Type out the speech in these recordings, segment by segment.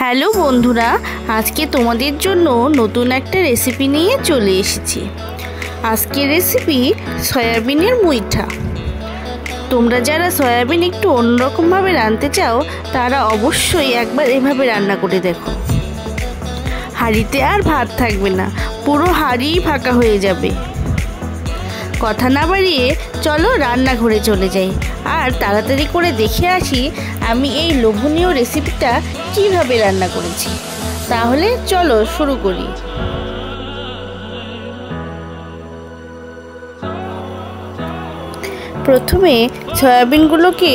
Hello বন্ধুরা, আজকে তোমাদের জন্য নতুন একটা রেসিপি নিয়ে চলে এসেছি। আজকের রেসিপি সয়াবিনের মুইঠা। তোমরা যারা সয়াবিন একটু অন্যরকমভাবে রাঁধতে চাও তারা অবশ্যই একবার এভাবে রান্না করে দেখো। হাঁড়িতে আর ভাত থাকবে না, পুরো হাঁড়িই ফাঁকা হয়ে যাবে। কথা না বাড়িয়ে চলো রান্নাঘরে চলে যাই আর তাড়াতাড়ি করে দেখে আসি আমি এই লোভনীয় রেসিপিটা কিভাবে রান্না করেছি। তাহলে চলো শুরু করি। প্রথমে সয়াবিনগুলোকে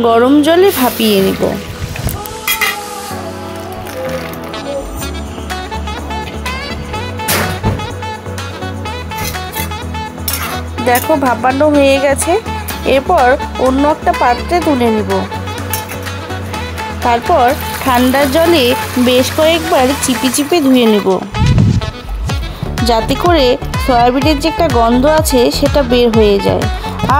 গরম জলে ভাপিয়ে নেব। দেখো ভাপানো হয়ে গেছে। এরপর অন্য একটা পাত্রে তুলে নেব। তারপর ঠান্ডা জলে বেশ কয়েকবার চিপে চিপে ধুয়ে নেব, যাতে করে সয়াবিনের যে একটা গন্ধ আছে সেটা বের হয়ে যায়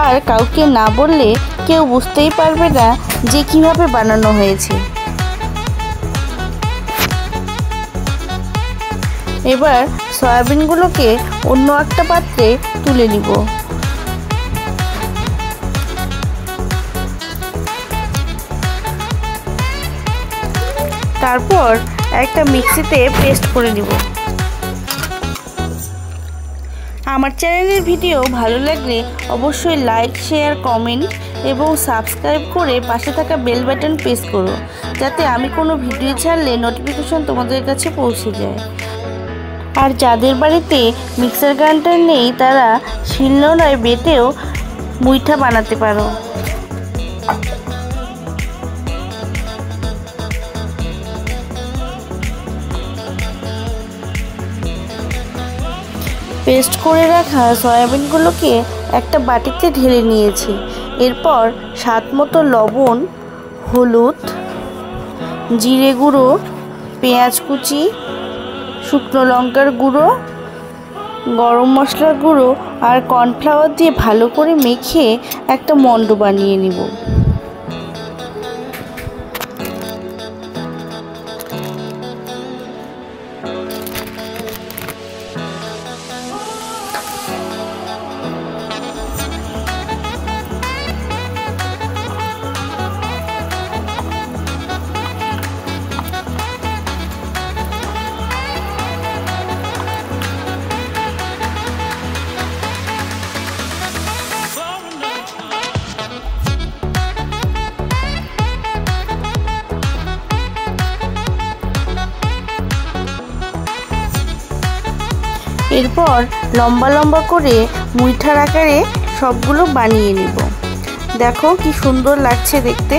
আর কাউকে না বললে কেউ বুঝতেই পারবে না যে কিভাবে বানানো হয়েছে। এবার সয়াবিনগুলোকে অন্য একটা পাত্রে তুলে নিব। তারপর একটা মিক্সিতে পেস্ট করে নিব। আমার চ্যানেলের ভিডিও ভালো লাগলে অবশ্যই লাইক, শেয়ার, কমেন্ট এবং সাবস্ক্রাইব করে পাশে থাকা বেল বাটন প্রেস করো, যাতে আমি কোনো ভিডিও ছাড়লে নোটিফিকেশন তোমাদের কাছে পৌঁছে যায়। আর যাদের বাড়িতে মিক্সার গ্রাইন্ডার নেই তারা শিলনোড়ায় বেটেও মুইঠা বানাতে পারো। পেস্ট করে রাখা সয়াবিনগুলোকে একটা বাটিতে ঢেলে নিয়েছি। এরপর স্বাদ মতো লবণ, হলুদ, জিরে গুঁড়ো, পেঁয়াজ কুচি, শুকনো লঙ্কার গুঁড়ো, গরম মশলার গুঁড়ো আর কর্নফ্লাওয়ার দিয়ে ভালো করে মেখে একটা মণ্ড বানিয়ে নিব। এরপর লম্বা লম্বা করে মুইঠার আকারে সবগুলো বানিয়ে নিব। দেখো কি সুন্দর লাগছে দেখতে।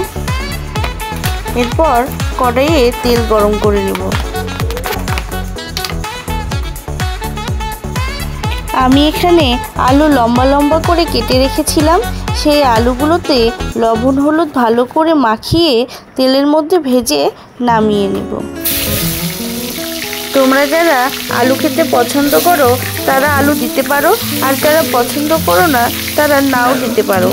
এরপর কড়াইয়ে তেল গরম করে নেব। আমি এখানে আলু লম্বা লম্বা করে কেটে রেখেছিলাম। সেই আলুগুলোতে লবণ হলুদ ভালো করে মাখিয়ে তেলের মধ্যে ভেজে নামিয়ে নেব। তোমরা যারা আলু খেতে পছন্দ করো তারা আলু দিতে পারো, আর যারা পছন্দ করো না তারা নাও দিতে পারো।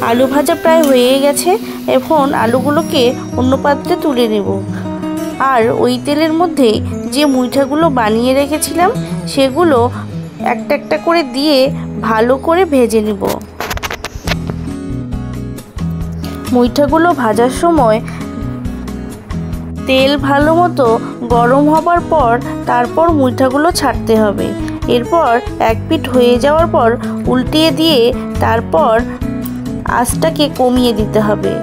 আলু ভাজা প্রায় হয়ে গেছে। এখন আলুগুলোকে অন্য পাত্রে তুলে নেব আর ওই তেলের মধ্যে যে মুইঠাগুলো বানিয়ে রেখেছিলাম সেগুলো একটা একটা করে দিয়ে ভালো করে ভেজে নেব। মুইঠাগুলো ভাজার সময় তেল ভালো মতো গরম হবার পর তারপর মুইঠাগুলো ছাড়তে হবে। এরপর এক পিঠ হয়ে যাওয়ার পর উল্টিয়ে দিয়ে তারপর আঁচটাকে কমিয়ে দিতে হবে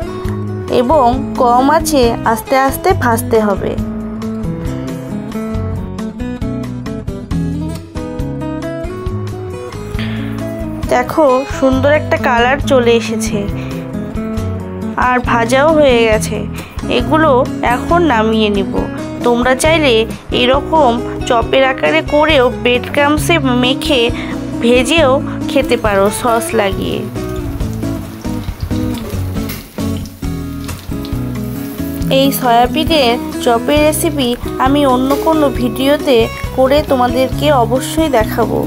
এবং কম আঁচে আস্তে আস্তে ভাজতে হবে। দেখো সুন্দর একটা কালার চলে এসেছে আর ভাজাও হয়ে গেছে। এগুলো এখন নামিয়ে নিব। তোমরা চাইলে এরকম চপের আকারে করেও ব্রেড ক্রাম্বসে মেখে ভেজেও খেতে পারো সস লাগিয়ে। এই সয়াবিনের চপের রেসিপি আমি অন্য কোনো ভিডিওতে করে তোমাদেরকে অবশ্যই দেখাবো।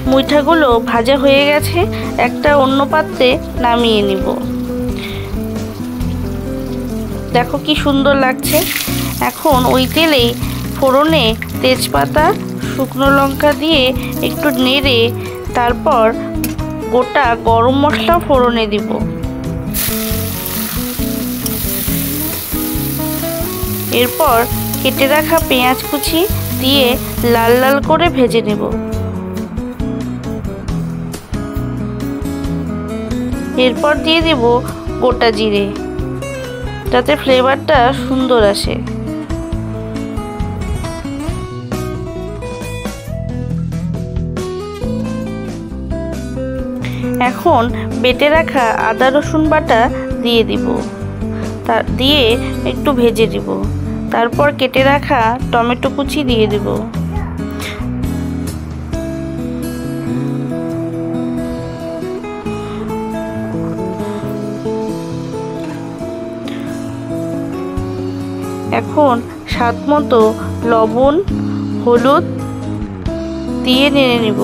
মুইঠাগুলো ভাজা হয়ে গেছে, একটা অন্য পাত্রে নামিয়ে নিব। দেখো কি সুন্দর লাগছে। এখন ওই তেলেই ফোড়নে তেজপাতা, শুকনো লঙ্কা দিয়ে একটু নেড়ে তারপর গোটা গরম মশলা ফোড়নে দিব। এরপর কেটে রাখা পেঁয়াজ কুচি দিয়ে লাল লাল করে ভেজে নেব। এরপর দিয়ে দেব গোটা জিরে, যাতে ফ্লেভারটা সুন্দর আসে। এখন বেটে রাখা আদা রসুন বাটা দিয়ে দিব, দিয়ে একটু ভেজে দিব। তারপর কেটে রাখা টমেটো কুচি দিয়ে দিব। এখন স্বাদ মতো লবণ, হলুদ দিয়ে নেড়ে নিব।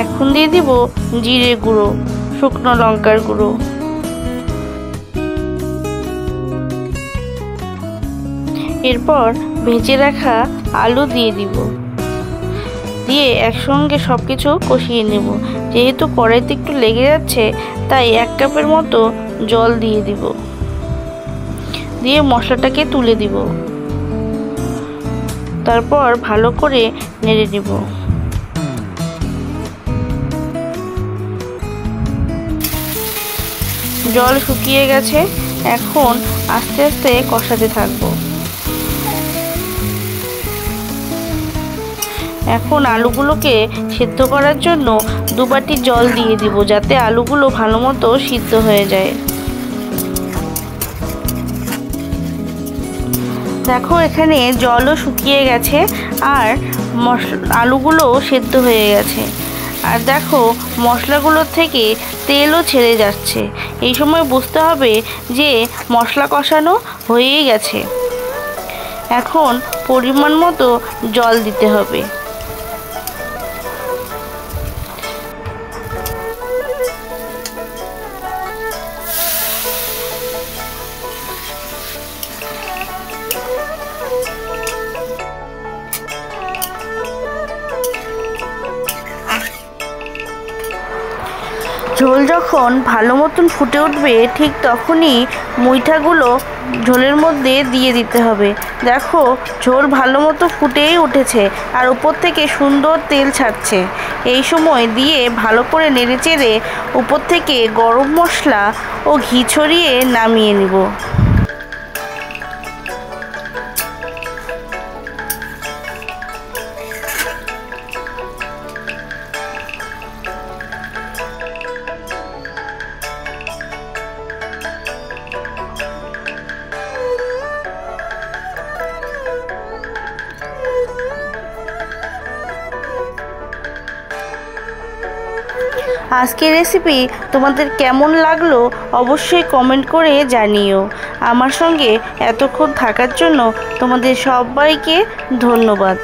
এখন দিয়ে দিব জিরে গুঁড়ো, শুকনো লঙ্কার গুঁড়ো। এরপর ভেজে রাখা আলু দিয়ে দিব, দিয়ে একসঙ্গে সবকিছু কষিয়ে নেব। যেহেতু কড়াইতে একটু লেগে যাচ্ছে, তাই 1 কাপের মতো জল দিয়ে দিব, দিয়ে মশলাটাকে তুলে দিব। তারপর ভালো করে নেড়ে নেব। জল শুকিয়ে গেছে, এখন আস্তে আস্তে কষাতে থাকবো। এখন আলুগুলোকে সেদ্ধ করার জন্য 2 বাটি জল দিয়ে দিব, যাতে আলুগুলো ভালো মতো সিদ্ধ হয়ে যায়। দেখো এখানে জলও শুকিয়ে গেছে আর আলুগুলোও সেদ্ধ হয়ে গেছে। আর দেখো মশলাগুলোর থেকে তেলও ছেড়ে যাচ্ছে। এই সময় বুঝতে হবে যে মশলা কষানো হয়েই গেছে। এখন পরিমাণ মতো জল দিতে হবে। ঝোল যখন ভালো মতন ফুটে উঠবে, ঠিক তখনই মুইঠাগুলো ঝোলের মধ্যে দিয়ে দিতে হবে। দেখো ঝোল ভালো মতো ফুটেই উঠেছে আর উপর থেকে সুন্দর তেল ছাড়ছে। এই সময় দিয়ে ভালো করে নেড়েচেড়ে উপর থেকে গরম মশলা ও ঘি ছড়িয়ে নামিয়ে নিব। আজকের রেসিপি তোমাদের কেমন লাগলো অবশ্যই কমেন্ট করে জানিও। আমার সঙ্গে এতক্ষণ থাকার জন্য তোমাদের সবাইকে ধন্যবাদ।